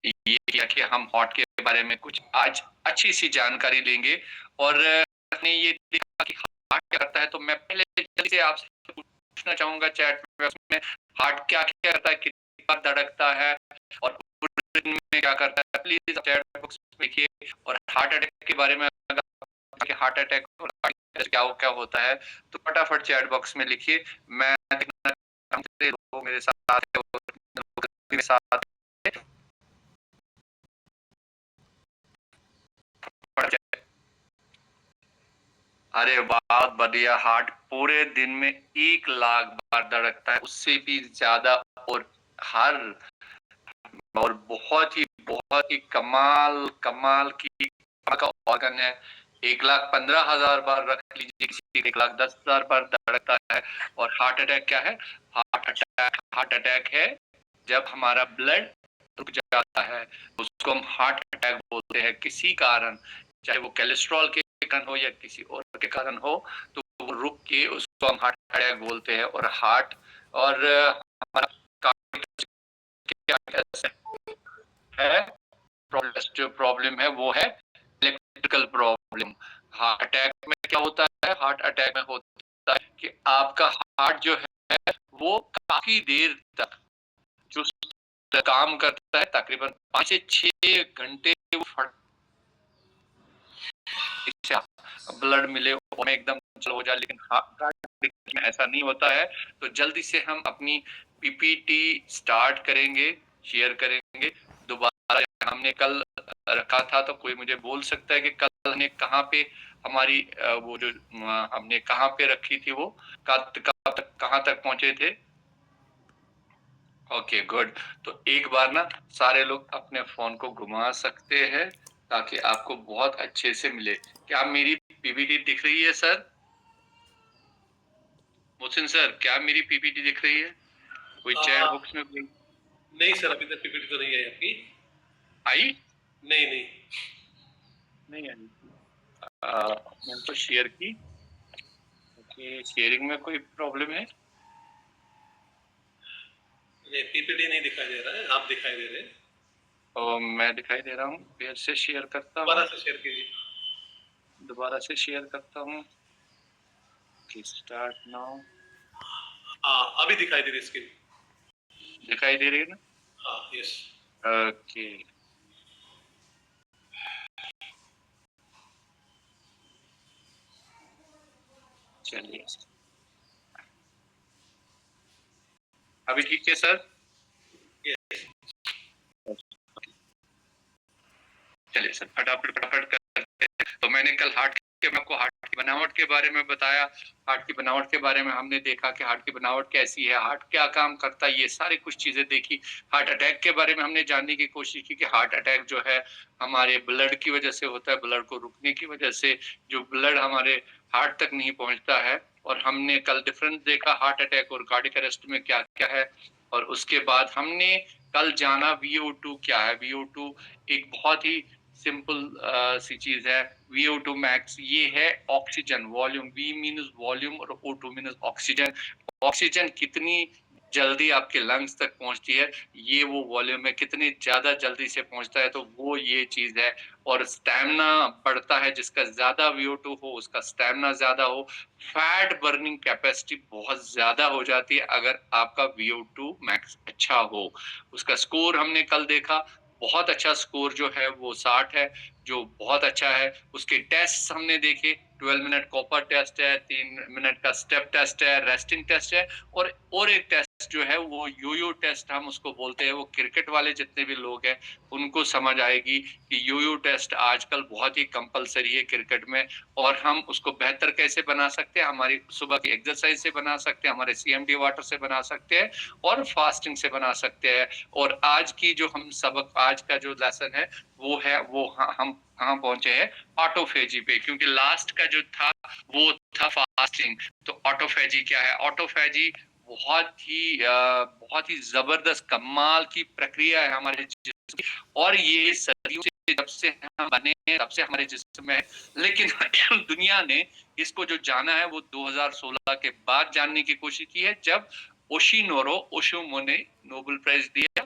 ये किया कि हम हार्ट के बारे में कुछ आज अच्छी सी जानकारी लेंगे और हमने ये देखा कि हार्ट क्या करता है। तो मैं पहले जल्दी से आपसे पूछना चाहूंगा चैट में, हार्ट क्या क्या करता है, कितनी बार धड़कता है और पूरे दिन में क्या करता है। प्लीज चैट बॉक्स में लिखिए। और हार्ट अटैक के बारे में, अगर हार्ट अटैक और क्या होता है तो फटाफट चैट बॉक्स में लिखिए। मैं देखना चाहूंगा लोग मेरे साथ है और लोग मेरे साथ है। अरे बहुत बढ़िया। हार्ट पूरे दिन में 1 लाख बार धड़कता है, उससे भी ज्यादा। और हर और बहुत ही कमाल कमाल की का ऑर्गन है। 1,15,000 बार रख लीजिए, किसी 1,10,000 बार धड़कता है। और हार्ट अटैक क्या है? हार्ट अटैक है जब हमारा ब्लड रुक जाता है, उसको हम हार्ट अटैक बोलते हैं। किसी कारण, चाहे वो कोलेस्ट्रॉल के कारण हो या किसी और के कारण हो, तो वो रुक के उसको हम हार्ट अटैक बोलते हैं। और हार्ट और हमारा है जो प्रॉब्लम है वो है इलेक्ट्रिकल प्रॉब्लम। हार्ट अटैक में क्या होता है? हार्ट अटैक में होता है कि आपका हार्ट जो है वो काफी देर तक जो काम करता है, तकरीबन 5 से 6 घंटे वो ब्लड मिले और एकदम चल हो जाए। लेकिन हार्ट में ऐसा नहीं होता है। तो जल्दी से हम अपनी पीपीटी स्टार्ट करेंगे, शेयर करेंगे दोबारा। हमने कल रखा था, तो कोई मुझे बोल सकता है कि कल हमने कहाँ पे हमारी वो जो हमने कहाँ पे रखी थी, वो कहाँ तक पहुंचे थे? Okay good. तो एक बार ना सारे लोग अपने फोन को घुमा सकते हैं ताकि आपको बहुत अच्छे से मिले। क्या मेरी पीपीटी दिख रही है सर? मोहसिन सर, क्या मेरी पीपीटी दिख रही है? कोई चैट बॉक्स में कोई? नहीं सर, अभी तक पीपीटी तो नहीं है आपकी। आई? नहीं नहीं नहीं आई। मैंने तो शेयर की। ओके, शेयरिंग में कोई प्रॉब्लम है? नहीं, पीपीटी नहीं दिखाई दे रहा है, आप दिखाई दे रहे हैं। और मैं दिखाई दे रहा हूँ। फिर से शेयर करता दोबारा हूँ। से शेयर कीजिए। दोबारा से शेयर करता हूँ। Start now. हाँ, अभी दिखाई दे रही स्क्रीन। दिखाई दे रही है ना? हाँ, यस। ओके, चलिए। अभी ठीक है सर? यस। चलिए सर, फटाफट फटाफट करते हैं। तो मैंने कल आपको हार्ट की बनावट के बारे में बताया। हार्ट की बनावट के बारे में हमने देखा कि हार्ट की बनावट कैसी है, हार्ट क्या काम करता है, ये सारी कुछ चीजें देखी। हार्ट अटैक के बारे में हमने जानने की कोशिश की कि हार्ट अटैक जो है हमारे ब्लड की वजह से होता है, ब्लड को रुकने की वजह से जो ब्लड हमारे हार्ट तक नहीं पहुंचता है। और हमने कल डिफरेंस देखा हार्ट अटैक और कार्डियक अरेस्ट में क्या क्या है। और उसके बाद हमने कल जाना VO2 क्या है। VO2 एक बहुत ही सिंपल सी चीज है। VO2 मैक्स ये है oxygen volume. V means volume और O2 मीन्स ऑक्सीजन। ऑक्सीजन कितनी जल्दी आपके लंग्स तक पहुंचती है, ये वो वॉल्यूम है। कितनी ज्यादा जल्दी से पहुंचता है, तो वो ये चीज है। और स्टैमिना बढ़ता है, जिसका ज्यादा VO2 हो उसका स्टैमिना ज्यादा हो। फैट बर्निंग कैपेसिटी बहुत ज्यादा हो जाती है अगर आपका VO2 मैक्स अच्छा हो। उसका स्कोर हमने कल देखा, बहुत अच्छा स्कोर जो है वो 60 है, जो बहुत अच्छा है। उसके टेस्ट हमने देखे, 12 मिनट कॉपर टेस्ट है, 3 मिनट का स्टेप टेस्ट है, रेस्टिंग टेस्ट है। और एक टेस्ट जो है वो योयो टेस्ट हम उसको बोलते हैं। वो क्रिकेट वाले जितने भी लोग हैं उनको समझ आएगी कि योयो टेस्ट आजकल बहुत ही कंपलसरी है क्रिकेट में। और हम उसको बेहतर कैसे बना सकते हैं? हमारी सुबह की एक्सरसाइज से बना सकते हैं, हमारे CMD वाटर से बना सकते हैं और फास्टिंग से बना सकते हैं। और आज की जो हम सबक, आज का जो लेसन है वो है, वो हम कहाँ पहुंचे हैं? ऑटोफेजी पे। क्योंकि लास्ट का जो था वो था फास्टिंग। तो ऑटोफेजी क्या है? ऑटोफेजी बहुत ही जबरदस्त कमाल की प्रक्रिया है हमारे जिस्म की। और ये सदियों से, जब से हम बने हैं तब से हमारे जिस्म में है। लेकिन दुनिया ने इसको जो जाना है वो 2016 के बाद जानने की कोशिश की है, जब ओशिनोरो ओशोमो ने नोबेल प्राइज दिया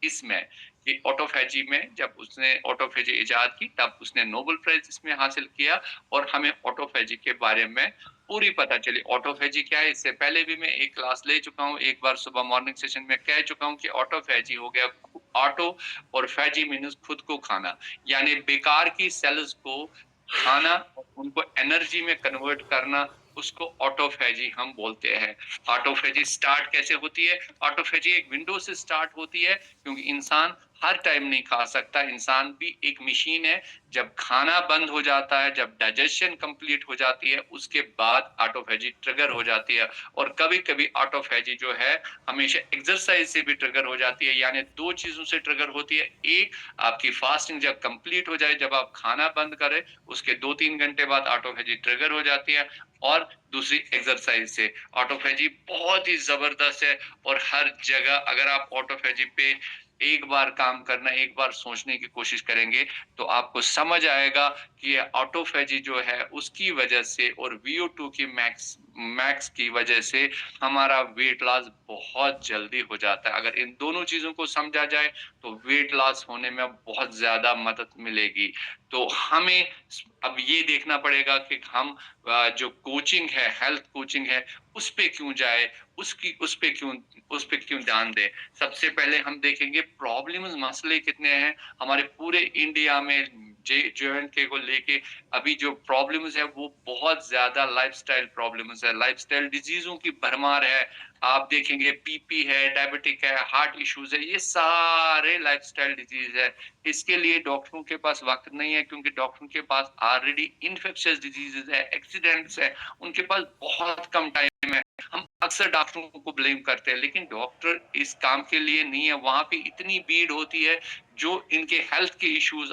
इसमें ये ऑटोफैजी में जब उसने ऑटोफैजी इजाद की तब उसने नोबेल प्राइज इसमें हासिल किया और हमें ऑटोफैजी के बारे में पूरी पता चली। ऑटोफैजी क्या है, इससे पहले भी मैं एक क्लास ले चुका हूँ, एक बार सुबह मॉर्निंग सेशन में कह चुका हूँ कि ऑटोफैजी हो गया, ऑटो और फैजी मीन्स खुद को खाना, यानी बेकार की सेल्स को खाना, उनको एनर्जी में कन्वर्ट करना, उसको ऑटोफैजी हम बोलते हैं। ऑटोफैजी स्टार्ट कैसे होती है? ऑटोफैजी एक विंडो से स्टार्ट होती है, क्योंकि इंसान हर टाइम नहीं खा सकता, इंसान भी एक मशीन है। जब खाना बंद हो जाता है, जब डाइजेशन कंप्लीट हो जाती है, उसके बाद ऑटोफैजी ट्रिगर हो जाती है। और कभी-कभी ऑटोफैजी जो है हमेशा एक्सरसाइज से भी ट्रिगर हो जाती है, यानी 2 चीज़ों से ट्रिगर होती है। एक, आपकी फास्टिंग जब कंप्लीट हो जाए, जब आप खाना बंद करें, उसके 2-3 घंटे बाद ऑटोफैजी ट्रिगर हो जाती है, और दूसरी एक्सरसाइज से। ऑटोफैजी बहुत ही जबरदस्त है और हर जगह अगर आप ऑटोफैजी पे एक बार काम करना, एक बार सोचने की कोशिश करेंगे, तो आपको समझ आएगा कि ऑटोफैजी जो है उसकी वजह से और VO2 की मैक्स मैक्स की वजह से हमारा वेट लॉस बहुत जल्दी हो जाता है। अगर इन दोनों चीज़ों को समझा जाए, तो वेट लॉस होने में बहुत ज़्यादा मदद मिलेगी। तो हमें अब ये देखना पड़ेगा कि हम जो कोचिंग है, हेल्थ कोचिंग है, उस पे क्यों जाए, उस पे क्यों ध्यान दें। सबसे पहले हम देखेंगे प्रॉब्लम्स, मसले कितने हैं हमारे पूरे इंडिया में। J&K को लेके अभी जो प्रॉब्लम्स है वो बहुत ज्यादा लाइफस्टाइल प्रॉब्लम्स है, लाइफस्टाइल डिजीजों की भरमार है। आप देखेंगे बीपी है, डायबिटिक है, हार्ट इश्यूज है, ये सारे लाइफस्टाइल डिजीज है। इसके लिए डॉक्टरों के पास वक्त नहीं है, क्योंकि डॉक्टरों के पास ऑलरेडी इन्फेक्शियस डिजीजेस है, एक्सीडेंट्स है, उनके पास बहुत कम टाइम है। हम अक्सर डॉक्टरों को ब्लेम करते हैं, लेकिन डॉक्टर इस काम के लिए नहीं है। वहां पे इतनी भीड़ होती है, जो इनके हेल्थ के इश्यूज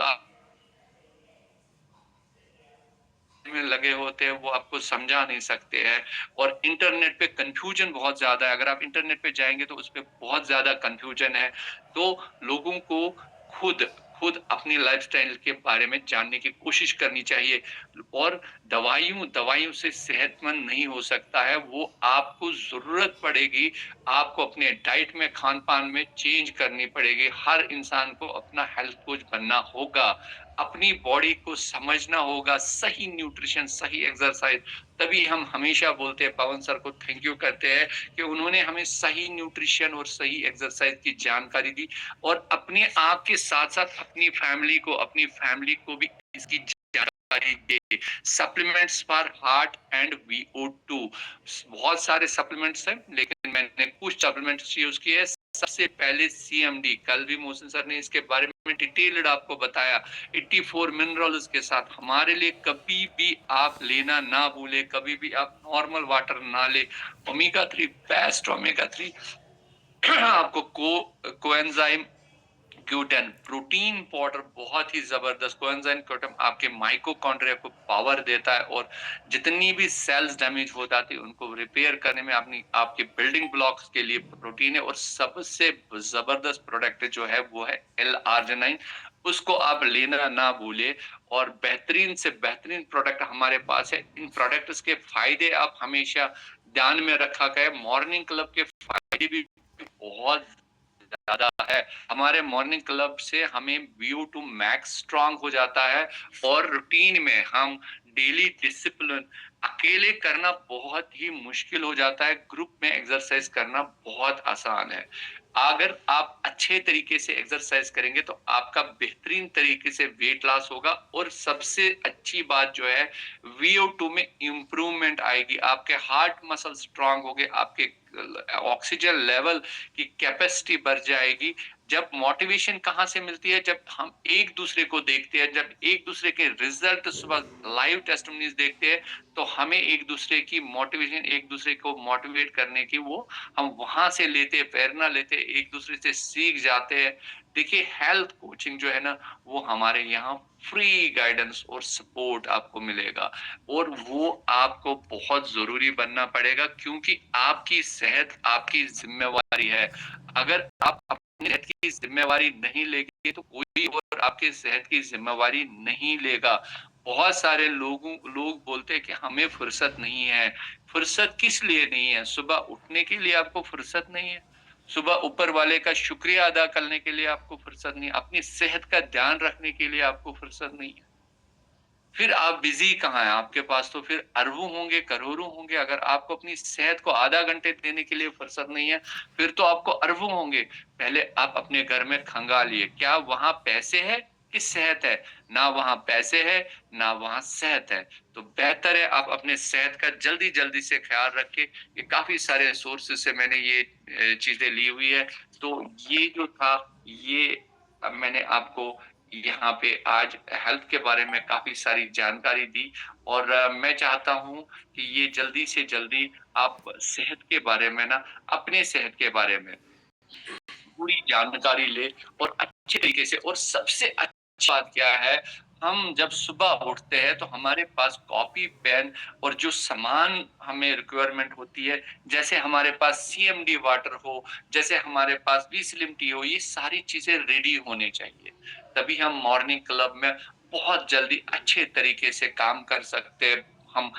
में लगे होते हैं, वो आपको समझा नहीं सकते हैं। और इंटरनेट पे कंफ्यूजन बहुत ज्यादा है, अगर आप इंटरनेट पे जाएंगे तो उस पे बहुत ज्यादा कंफ्यूजन है। तो लोगों को खुद खुद अपनी लाइफस्टाइल के बारे में जानने की कोशिश करनी चाहिए। और दवाइयों दवाइयों से सेहतमंद नहीं हो सकता है, वो आपको जरूरत पड़ेगी, आपको अपने डाइट में, खान पान में चेंज करनी पड़ेगी। हर इंसान को अपना हेल्थ कोच बनना होगा, अपनी बॉडी को समझना होगा, सही न्यूट्रिशन, सही एक्सरसाइज। तभी हम हमेशा बोलते हैं, पवन सर को थैंक यू करते हैं कि उन्होंने हमें सही न्यूट्रिशन और सही एक्सरसाइज की जानकारी दी, और अपने आप के साथ साथ अपनी फैमिली को भी इसकी जानकारी दे। Supplements for heart and VO2, बहुत सारे सप्लीमेंट्स हैं, लेकिन मैंने कुछ सप्लीमेंट्स यूज किए। सबसे पहले CMD, कल भी मोहसिन सर ने इसके बारे में डिटेल्ड आपको बताया। 84 मिनरल्स के साथ हमारे लिए कभी भी आप लेना ना भूले, कभी भी आप नॉर्मल वाटर ना ले। ओमेगा 3, बेस्ट ओमेगा 3 आपको कोएंजाइम Q10 प्रोटीन पाउडर, बहुत ही जबरदस्त। कोएंजाइम Q10 आपके माइटोकॉन्ड्रिया को पावर देता है, और जितनी भी सेल्स डैमेज हो जाती है उनको रिपेयर करने में अपनी आपके बिल्डिंग ब्लॉक्स के लिए प्रोटीन है। और सबसे जबरदस्त प्रोडक्ट जो है वो है L-arginine, उसको आप लेना ना भूले। और बेहतरीन से बेहतरीन प्रोडक्ट हमारे पास है। इन प्रोडक्ट्स के फायदे आप हमेशा ध्यान में रखा गया। मॉर्निंग क्लब के फायदे भी बहुत ज्यादा है। हमारे मॉर्निंग क्लब से हमें VO2 मैक्स स्ट्रांग हो जाता है, और रूटीन में हम डेली डिसिप्लिन अकेले करना बहुत ही मुश्किल हो जाता है, ग्रुप में एक्सरसाइज करना बहुत आसान है। अगर आप अच्छे तरीके से एक्सरसाइज करेंगे तो आपका बेहतरीन तरीके से वेट लॉस होगा, और सबसे अच्छी बात जो है VO2 में इंप्रूवमेंट आएगी, आपके हार्ट मसल स्ट्रांग होंगे, आपके ऑक्सीजन लेवल की कैपेसिटी बढ़ जाएगी। जब मोटिवेशन कहाँ से मिलती है? जब हम एक दूसरे को देखते हैं, जब एक दूसरे के रिजल्ट सुबह लाइव टेस्टिमोनीज देखते हैं, तो हमें एक दूसरे की मोटिवेशन, एक दूसरे को मोटिवेट करने की वो हम वहां से लेते हैं, प्रेरणा लेते हैं, एक दूसरे से सीख जाते हैं। देखिए, हेल्थ कोचिंग जो है ना, वो हमारे यहाँ फ्री गाइडेंस और सपोर्ट आपको मिलेगा, और वो आपको बहुत जरूरी बनना पड़ेगा, क्योंकि आपकी सेहत आपकी जिम्मेवारी है। अगर आप अपनी सेहत की जिम्मेवारी नहीं लेंगे, तो कोई और आपकी सेहत की जिम्मेवारी नहीं लेगा। बहुत सारे लोग बोलते हैं कि हमें फुर्सत नहीं है। फुर्सत किस लिए नहीं है? सुबह उठने के लिए आपको फुर्सत नहीं है? सुबह ऊपर वाले का शुक्रिया अदा करने के लिए आपको फुर्सत नहीं, अपनी सेहत का ध्यान रखने के लिए आपको फुर्सत नहीं है। फिर आप बिज़ी कहाँ हैं? आपके पास तो फिर अरबों होंगे, करोड़ों होंगे, अगर आपको अपनी सेहत को आधा घंटे देने के लिए फुर्सत नहीं है, फिर तो आपको अरबों होंगे। पहले आप अपने घर में खंगालिए, क्या वहाँ पैसे हैं कि सेहत है? ना वहाँ पैसे है, ना वहाँ सेहत है। तो बेहतर है आप अपने सेहत का जल्दी-जल्दी से ख़्याल रखें। ये काफ़ी सारे सोर्सेज़ से मैंने ये चीज़ें ली हुई है। तो ये जो था, ये मैंने आपको यहाँ पे आज हेल्थ के बारे में काफ़ी सारी जानकारी दी और मैं चाहता हूँ कि ये जल्दी से जल्दी आप सेहत के बारे में ना, अपने सेहत के बारे में पूरी जानकारी लें और अच्छे तरीके से। और सबसे अच्छी बात क्या है, हम जब सुबह उठते हैं तो हमारे पास कॉपी, पेन और जो सामान हमें रिक्वायरमेंट होती है, जैसे हमारे पास सीएमडी वाटर हो, जैसे हमारे पास बी स्लिम टी हो, ये सारी चीज़ें रेडी होनी चाहिए। तभी हम मॉर्निंग क्लब में बहुत जल्दी अच्छे तरीके से काम कर सकते हैं। हम